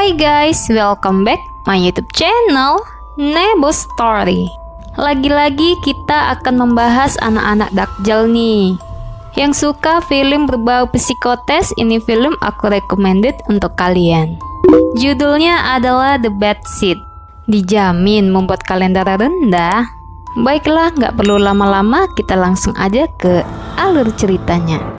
Hai guys, welcome back my YouTube channel Nebo Story. Lagi-lagi kita akan membahas anak-anak dakjal nih. Yang suka film berbau psikotes, ini film aku recommended untuk kalian. Judulnya adalah The Bad Seed. Dijamin membuat kalian darah rendah. Baiklah, nggak perlu lama-lama, kita langsung aja ke alur ceritanya.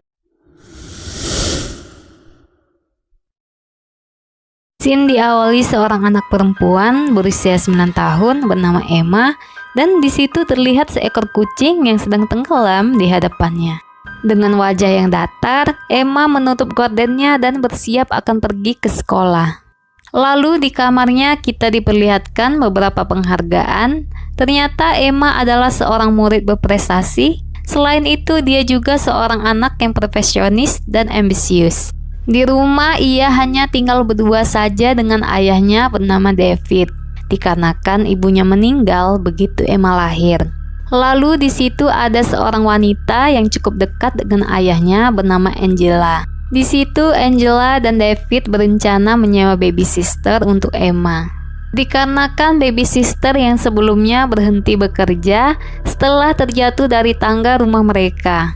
Scene diawali seorang anak perempuan berusia 9 tahun bernama Emma, dan di situ terlihat seekor kucing yang sedang tenggelam di hadapannya. Dengan wajah yang datar, Emma menutup gordennya dan bersiap akan pergi ke sekolah. Lalu di kamarnya kita diperlihatkan beberapa penghargaan. Ternyata Emma adalah seorang murid berprestasi. Selain itu, dia juga seorang anak yang perfeksionis dan ambisius. Di rumah ia hanya tinggal berdua saja dengan ayahnya bernama David, dikarenakan ibunya meninggal begitu Emma lahir. Lalu di situ ada seorang wanita yang cukup dekat dengan ayahnya bernama Angela. Di situ Angela dan David berencana menyewa baby sister untuk Emma. Dikarenakan baby sister yang sebelumnya berhenti bekerja setelah terjatuh dari tangga rumah mereka.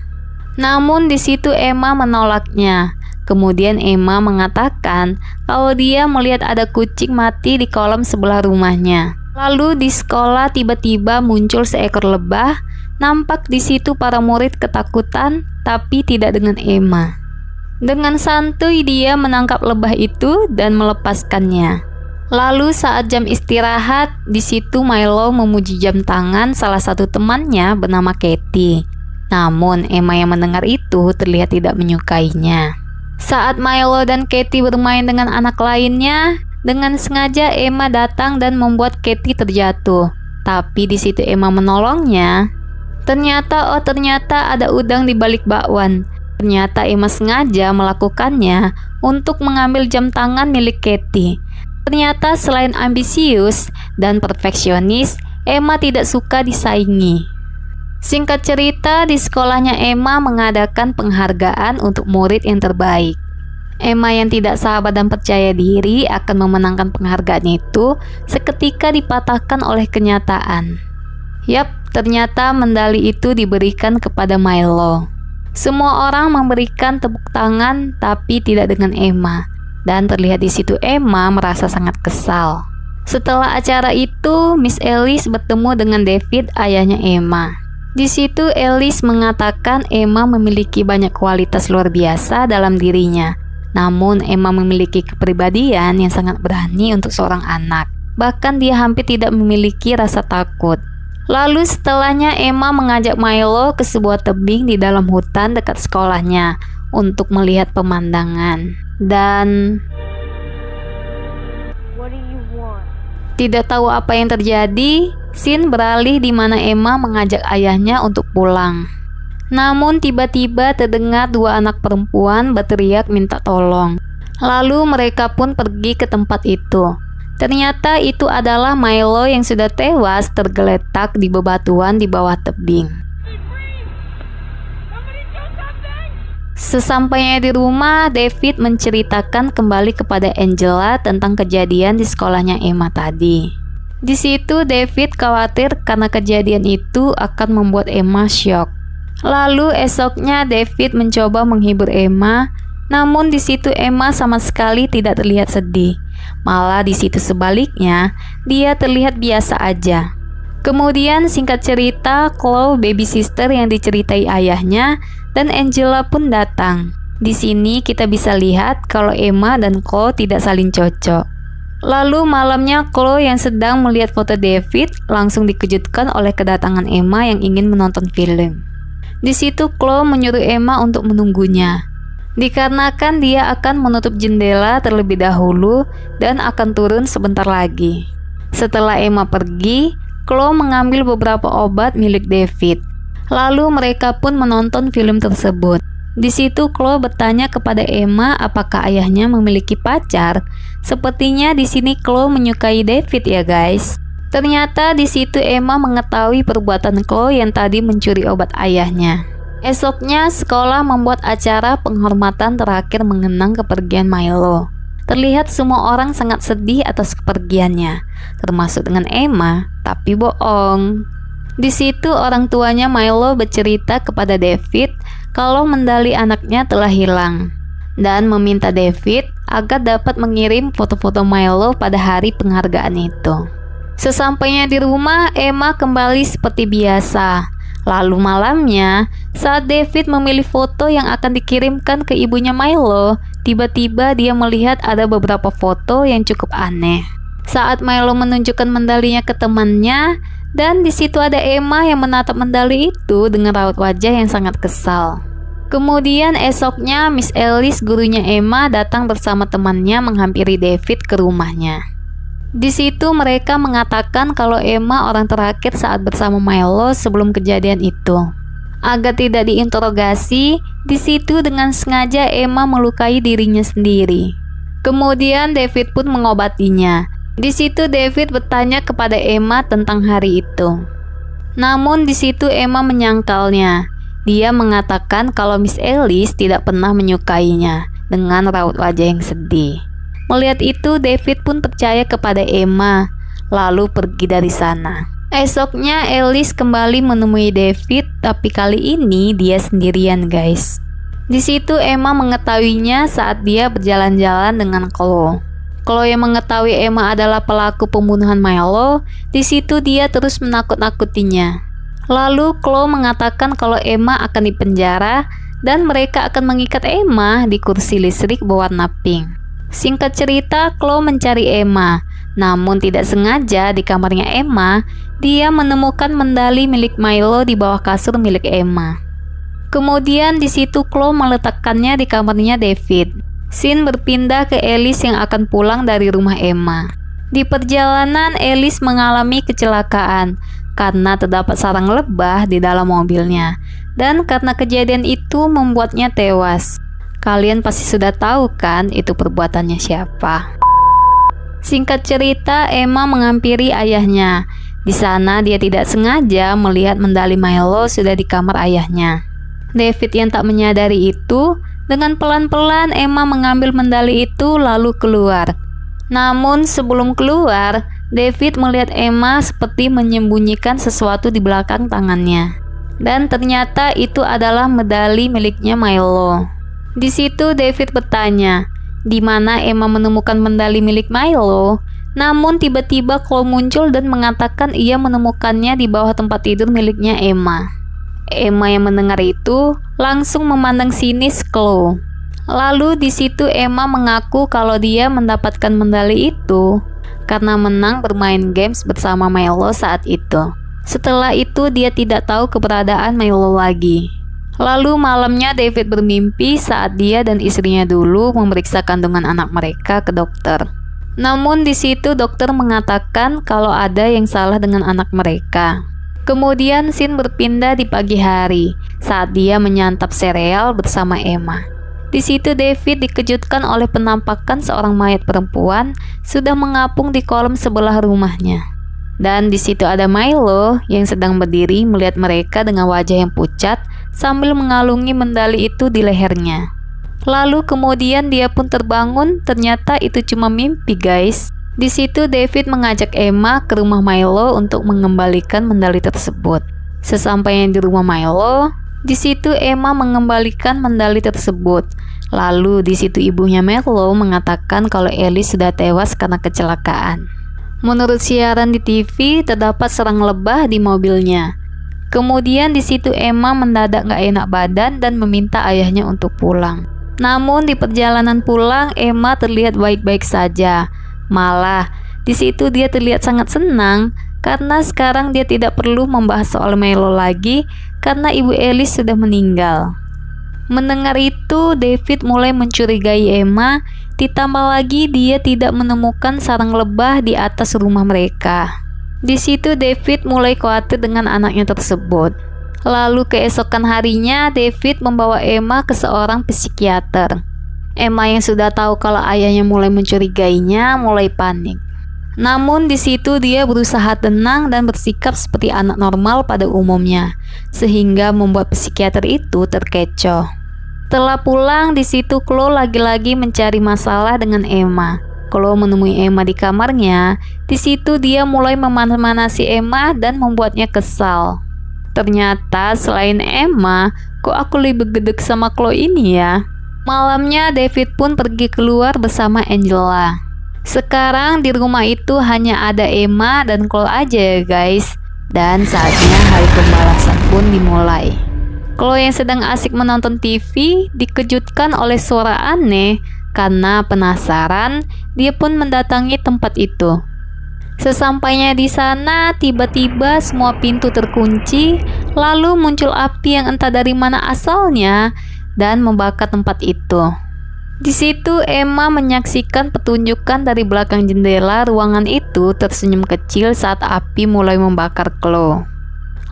Namun di situ Emma menolaknya. Kemudian Emma mengatakan kalau dia melihat ada kucing mati di kolam sebelah rumahnya. Lalu di sekolah tiba-tiba muncul seekor lebah. Nampak di situ para murid ketakutan, tapi tidak dengan Emma. Dengan santuy dia menangkap lebah itu dan melepaskannya. Lalu saat jam istirahat, di situ Milo memuji jam tangan salah satu temannya bernama Katie. Namun Emma yang mendengar itu terlihat tidak menyukainya. Saat Milo dan Katie bermain dengan anak lainnya, dengan sengaja Emma datang dan membuat Katie terjatuh. Tapi di situ Emma menolongnya. Ternyata ada udang di balik bakwan. Ternyata Emma sengaja melakukannya untuk mengambil jam tangan milik Katie. Ternyata selain ambisius dan perfeksionis, Emma tidak suka disaingi. Singkat cerita, di sekolahnya Emma mengadakan penghargaan untuk murid yang terbaik. Emma yang tidak sabar dan percaya diri akan memenangkan penghargaan itu seketika dipatahkan oleh kenyataan. Yap, ternyata medali itu diberikan kepada Milo. Semua orang memberikan tepuk tangan, tapi tidak dengan Emma. Dan terlihat di situ Emma merasa sangat kesal. Setelah acara itu, Miss Alice bertemu dengan David, ayahnya Emma. Di situ Alice mengatakan Emma memiliki banyak kualitas luar biasa dalam dirinya. Namun Emma memiliki kepribadian yang sangat berani untuk seorang anak. Bahkan dia hampir tidak memiliki rasa takut. Lalu setelahnya Emma mengajak Milo ke sebuah tebing di dalam hutan dekat sekolahnya untuk melihat pemandangan. Dan tidak tahu apa yang terjadi, scene beralih di mana Emma mengajak ayahnya untuk pulang. Namun tiba-tiba terdengar dua anak perempuan berteriak minta tolong. Lalu mereka pun pergi ke tempat itu. Ternyata itu adalah Milo yang sudah tewas tergeletak di bebatuan di bawah tebing. Sesampainya di rumah, David menceritakan kembali kepada Angela tentang kejadian di sekolahnya Emma tadi. Di situ David khawatir karena kejadian itu akan membuat Emma syok. Lalu esoknya David mencoba menghibur Emma, namun di situ Emma sama sekali tidak terlihat sedih. Malah di situ sebaliknya, dia terlihat biasa aja. Kemudian singkat cerita, Chloe, baby sister yang diceritai ayahnya, dan Angela pun datang. Di sini kita bisa lihat kalau Emma dan Chloe tidak saling cocok. Lalu malamnya Chloe yang sedang melihat foto David langsung dikejutkan oleh kedatangan Emma yang ingin menonton film. Di situ Chloe menyuruh Emma untuk menunggunya. Dikarenakan dia akan menutup jendela terlebih dahulu dan akan turun sebentar lagi. Setelah Emma pergi, Chloe mengambil beberapa obat milik David. Lalu mereka pun menonton film tersebut. Di situ Chloe bertanya kepada Emma apakah ayahnya memiliki pacar. Sepertinya di sini Chloe menyukai David ya guys. Ternyata di situ Emma mengetahui perbuatan Chloe yang tadi mencuri obat ayahnya. Esoknya sekolah membuat acara penghormatan terakhir mengenang kepergian Milo. Terlihat semua orang sangat sedih atas kepergiannya, termasuk dengan Emma, tapi bohong. Di situ orang tuanya Milo bercerita kepada David kalau medali anaknya telah hilang dan meminta David agar dapat mengirim foto-foto Milo pada hari penghargaan itu. Sesampainya di rumah, Emma kembali seperti biasa. Lalu malamnya, saat David memilih foto yang akan dikirimkan ke ibunya Milo, tiba-tiba dia melihat ada beberapa foto yang cukup aneh. Saat Milo menunjukkan medalinya ke temannya, dan di situ ada Emma yang menatap medali itu dengan raut wajah yang sangat kesal. Kemudian esoknya Miss Alice, gurunya Emma, datang bersama temannya menghampiri David ke rumahnya. Di situ mereka mengatakan kalau Emma orang terakhir saat bersama Milo sebelum kejadian itu. Agar tidak diinterogasi, di situ dengan sengaja Emma melukai dirinya sendiri. Kemudian David pun mengobatinya. Di situ David bertanya kepada Emma tentang hari itu. Namun di situ Emma menyangkalnya. Dia mengatakan kalau Miss Alice tidak pernah menyukainya dengan raut wajah yang sedih. Melihat itu, David pun percaya kepada Emma, lalu pergi dari sana. Esoknya Alice kembali menemui David, tapi kali ini dia sendirian, guys. Di situ Emma mengetahuinya saat dia berjalan-jalan dengan Chloe. Chloe yang mengetahui Emma adalah pelaku pembunuhan Milo, di situ dia terus menakut-nakutinya. Lalu Chloe mengatakan kalau Emma akan dipenjara dan mereka akan mengikat Emma di kursi listrik berwarna pink. Singkat cerita, Chloe mencari Emma, namun tidak sengaja di kamarnya Emma, dia menemukan medali milik Milo di bawah kasur milik Emma. Kemudian di situ Chloe meletakkannya di kamarnya David. Scene berpindah ke Alice yang akan pulang dari rumah Emma. Di perjalanan, Alice mengalami kecelakaan karena terdapat sarang lebah di dalam mobilnya, dan karena kejadian itu membuatnya tewas. Kalian pasti sudah tahu kan itu perbuatannya siapa. Singkat cerita, Emma menghampiri ayahnya. Di sana dia tidak sengaja melihat medali Milo sudah di kamar ayahnya. David yang tak menyadari itu, dengan pelan-pelan Emma mengambil medali itu lalu keluar. Namun sebelum keluar, David melihat Emma seperti menyembunyikan sesuatu di belakang tangannya. Dan ternyata itu adalah medali miliknya Milo. Di situ David bertanya, di mana Emma menemukan medali milik Milo? Namun tiba-tiba Chloe muncul dan mengatakan ia menemukannya di bawah tempat tidur miliknya Emma. Emma yang mendengar itu langsung memandang sinis Chloe. Lalu di situ Emma mengaku kalau dia mendapatkan medali itu karena menang bermain games bersama Milo saat itu. Setelah itu dia tidak tahu keberadaan Milo lagi. Lalu malamnya David bermimpi saat dia dan istrinya dulu memeriksa kandungan anak mereka ke dokter. Namun di situ dokter mengatakan kalau ada yang salah dengan anak mereka. Kemudian scene berpindah di pagi hari saat dia menyantap sereal bersama Emma. Di situ David dikejutkan oleh penampakan seorang mayat perempuan sudah mengapung di kolam sebelah rumahnya. Dan di situ ada Milo yang sedang berdiri melihat mereka dengan wajah yang pucat sambil mengalungi medali itu di lehernya. Lalu kemudian dia pun terbangun, ternyata itu cuma mimpi, guys. Di situ David mengajak Emma ke rumah Milo untuk mengembalikan medali tersebut. Sesampainya di rumah Milo, di situ Emma mengembalikan medali tersebut. Lalu di situ ibunya Milo mengatakan kalau Alice sudah tewas karena kecelakaan. Menurut siaran di TV, terdapat sarang lebah di mobilnya. Kemudian di situ Emma mendadak gak enak badan dan meminta ayahnya untuk pulang. Namun di perjalanan pulang, Emma terlihat baik-baik saja. Malah, di situ dia terlihat sangat senang karena sekarang dia tidak perlu membahas soal Milo lagi karena ibu Alice sudah meninggal. Mendengar itu, David mulai mencurigai Emma, ditambah lagi dia tidak menemukan sarang lebah di atas rumah mereka. Di situ David mulai khawatir dengan anaknya tersebut. Lalu keesokan harinya, David membawa Emma ke seorang psikiater. Emma yang sudah tahu kalau ayahnya mulai mencurigainya, mulai panik. Namun di situ dia berusaha tenang dan bersikap seperti anak normal pada umumnya, sehingga membuat psikiater itu terkecoh. Setelah pulang, di situ Chloe lagi-lagi mencari masalah dengan Emma. Chloe menemui Emma di kamarnya. Di situ dia mulai memanas-manasi Emma dan membuatnya kesal. Ternyata selain Emma, kok aku lebih gedek sama Chloe ini ya? Malamnya David pun pergi keluar bersama Angela. Sekarang di rumah itu hanya ada Emma dan Chloe aja ya guys. Dan saatnya hari pembalasan pun dimulai. Chloe yang sedang asik menonton TV dikejutkan oleh suara aneh. Karena penasaran, dia pun mendatangi tempat itu. Sesampainya di sana, tiba-tiba semua pintu terkunci, lalu muncul api yang entah dari mana asalnya dan membakar tempat itu. Di situ Emma menyaksikan pertunjukan dari belakang jendela ruangan itu tersenyum kecil saat api mulai membakar Chloe.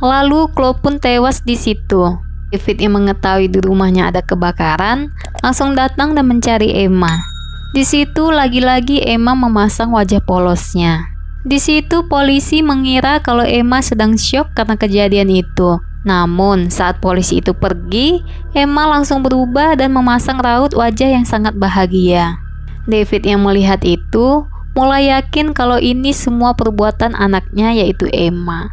Lalu Chloe pun tewas di situ. David yang mengetahui di rumahnya ada kebakaran, langsung datang dan mencari Emma. Di situ lagi-lagi Emma memasang wajah polosnya. Di situ polisi mengira kalau Emma sedang syok karena kejadian itu. Namun saat polisi itu pergi, Emma langsung berubah dan memasang raut wajah yang sangat bahagia. David yang melihat itu mulai yakin kalau ini semua perbuatan anaknya yaitu Emma.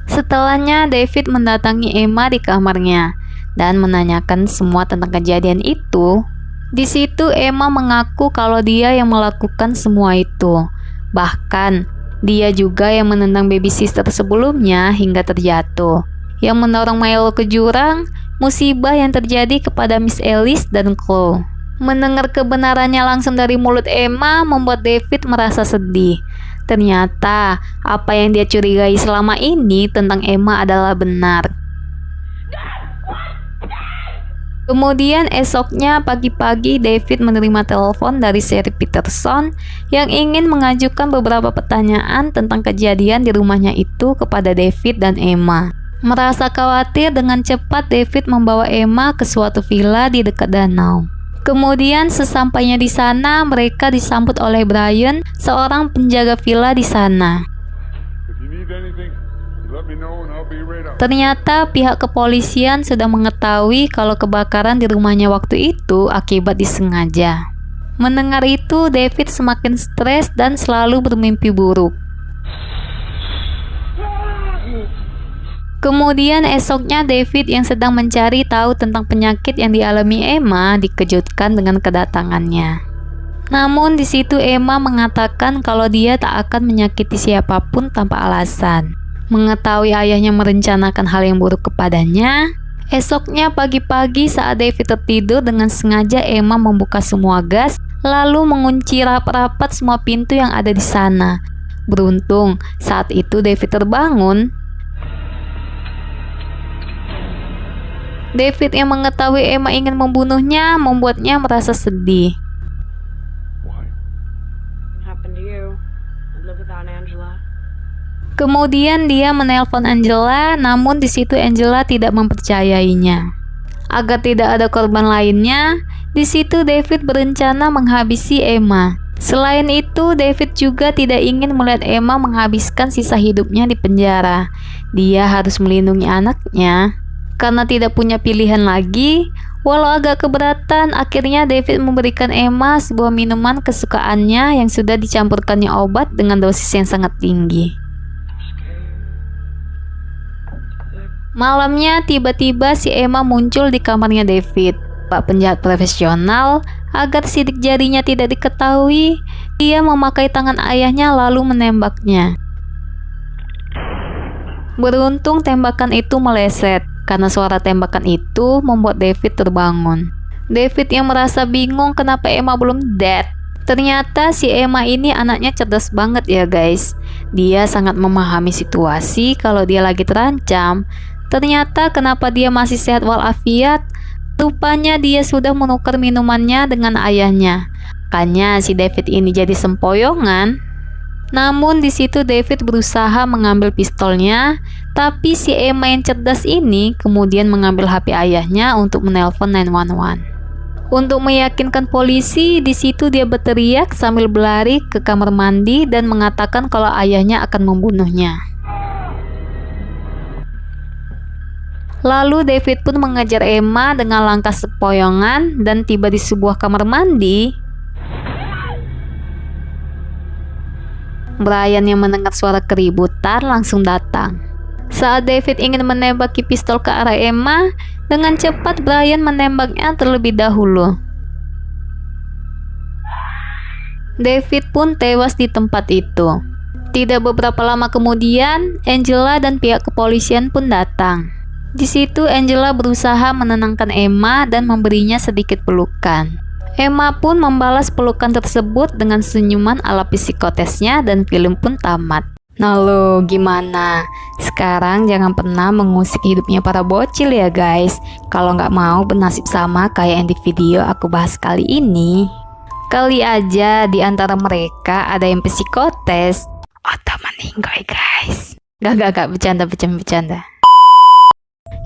Setelahnya David mendatangi Emma di kamarnya dan menanyakan semua tentang kejadian itu. Di situ Emma mengaku kalau dia yang melakukan semua itu. Bahkan dia juga yang menendang baby sister sebelumnya hingga terjatuh, yang mendorong Milo ke jurang, musibah yang terjadi kepada Miss Alice dan Chloe. Mendengar kebenarannya langsung dari mulut Emma membuat David merasa sedih. Ternyata apa yang dia curigai selama ini tentang Emma adalah benar. Kemudian esoknya pagi-pagi David menerima telepon dari Sherry Peterson yang ingin mengajukan beberapa pertanyaan tentang kejadian di rumahnya itu kepada David dan Emma. Merasa khawatir, dengan cepat David membawa Emma ke suatu villa di dekat danau. Kemudian sesampainya di sana, mereka disambut oleh Brian, seorang penjaga villa di sana. Ternyata pihak kepolisian sudah mengetahui kalau kebakaran di rumahnya waktu itu akibat disengaja. Mendengar itu, David semakin stres dan selalu bermimpi buruk. Kemudian esoknya David yang sedang mencari tahu tentang penyakit yang dialami Emma dikejutkan dengan kedatangannya. Namun di situ Emma mengatakan kalau dia tak akan menyakiti siapapun tanpa alasan. Mengetahui ayahnya merencanakan hal yang buruk kepadanya, esoknya pagi-pagi saat David tertidur, dengan sengaja Emma membuka semua gas lalu mengunci rapat-rapat semua pintu yang ada di sana. Beruntung saat itu David terbangun. David yang mengetahui Emma ingin membunuhnya membuatnya merasa sedih. Kemudian dia menelpon Angela, namun di situ Angela tidak mempercayainya. Agar tidak ada korban lainnya, di situ David berencana menghabisi Emma. Selain itu, David juga tidak ingin melihat Emma menghabiskan sisa hidupnya di penjara. Dia harus melindungi anaknya. Karena tidak punya pilihan lagi, walau agak keberatan, akhirnya David memberikan Emma sebuah minuman kesukaannya yang sudah dicampurkannya obat dengan dosis yang sangat tinggi. Malamnya tiba-tiba si Emma muncul di kamarnya David. Pak penjahat profesional, agar sidik jarinya tidak diketahui, dia memakai tangan ayahnya lalu menembaknya. Beruntung tembakan itu meleset. Karena suara tembakan itu membuat David terbangun. David yang merasa bingung kenapa Emma belum dead. Ternyata si Emma ini anaknya cerdas banget ya guys. Dia sangat memahami situasi kalau dia lagi terancam. Ternyata kenapa dia masih sehat walafiat? Rupanya dia sudah menukar minumannya dengan ayahnya. Makanya si David ini jadi sempoyongan. Namun di situ David berusaha mengambil pistolnya, tapi si Emma yang cerdas ini kemudian mengambil HP ayahnya untuk menelpon 911. Untuk meyakinkan polisi, di situ dia berteriak sambil berlari ke kamar mandi dan mengatakan kalau ayahnya akan membunuhnya. Lalu David pun mengejar Emma dengan langkah sepoyongan dan tiba di sebuah kamar mandi. Brian yang mendengar suara keributan langsung datang. Saat David ingin menembaki pistol ke arah Emma, dengan cepat Brian menembaknya terlebih dahulu. David pun tewas di tempat itu. Tidak beberapa lama kemudian, Angela dan pihak kepolisian pun datang. Di situ Angela berusaha menenangkan Emma dan memberinya sedikit pelukan. Emma pun membalas pelukan tersebut dengan senyuman ala psikotesnya dan film pun tamat. Nah lo gimana? Sekarang jangan pernah mengusik hidupnya para bocil ya guys. Kalau nggak mau bernasib sama kayak yang di video aku bahas kali ini. Kali aja di antara mereka ada yang psikotes atau meninggoy guys. Gak, bercanda.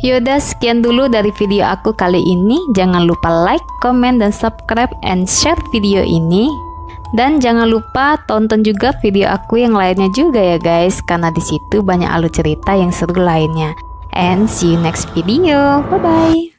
Yaudah, sekian dulu dari video aku kali ini. Jangan lupa like, comment, dan subscribe and share video ini. Dan jangan lupa tonton juga video aku yang lainnya juga ya guys, karena di situ banyak alur cerita yang seru lainnya. And see you next video. Bye bye.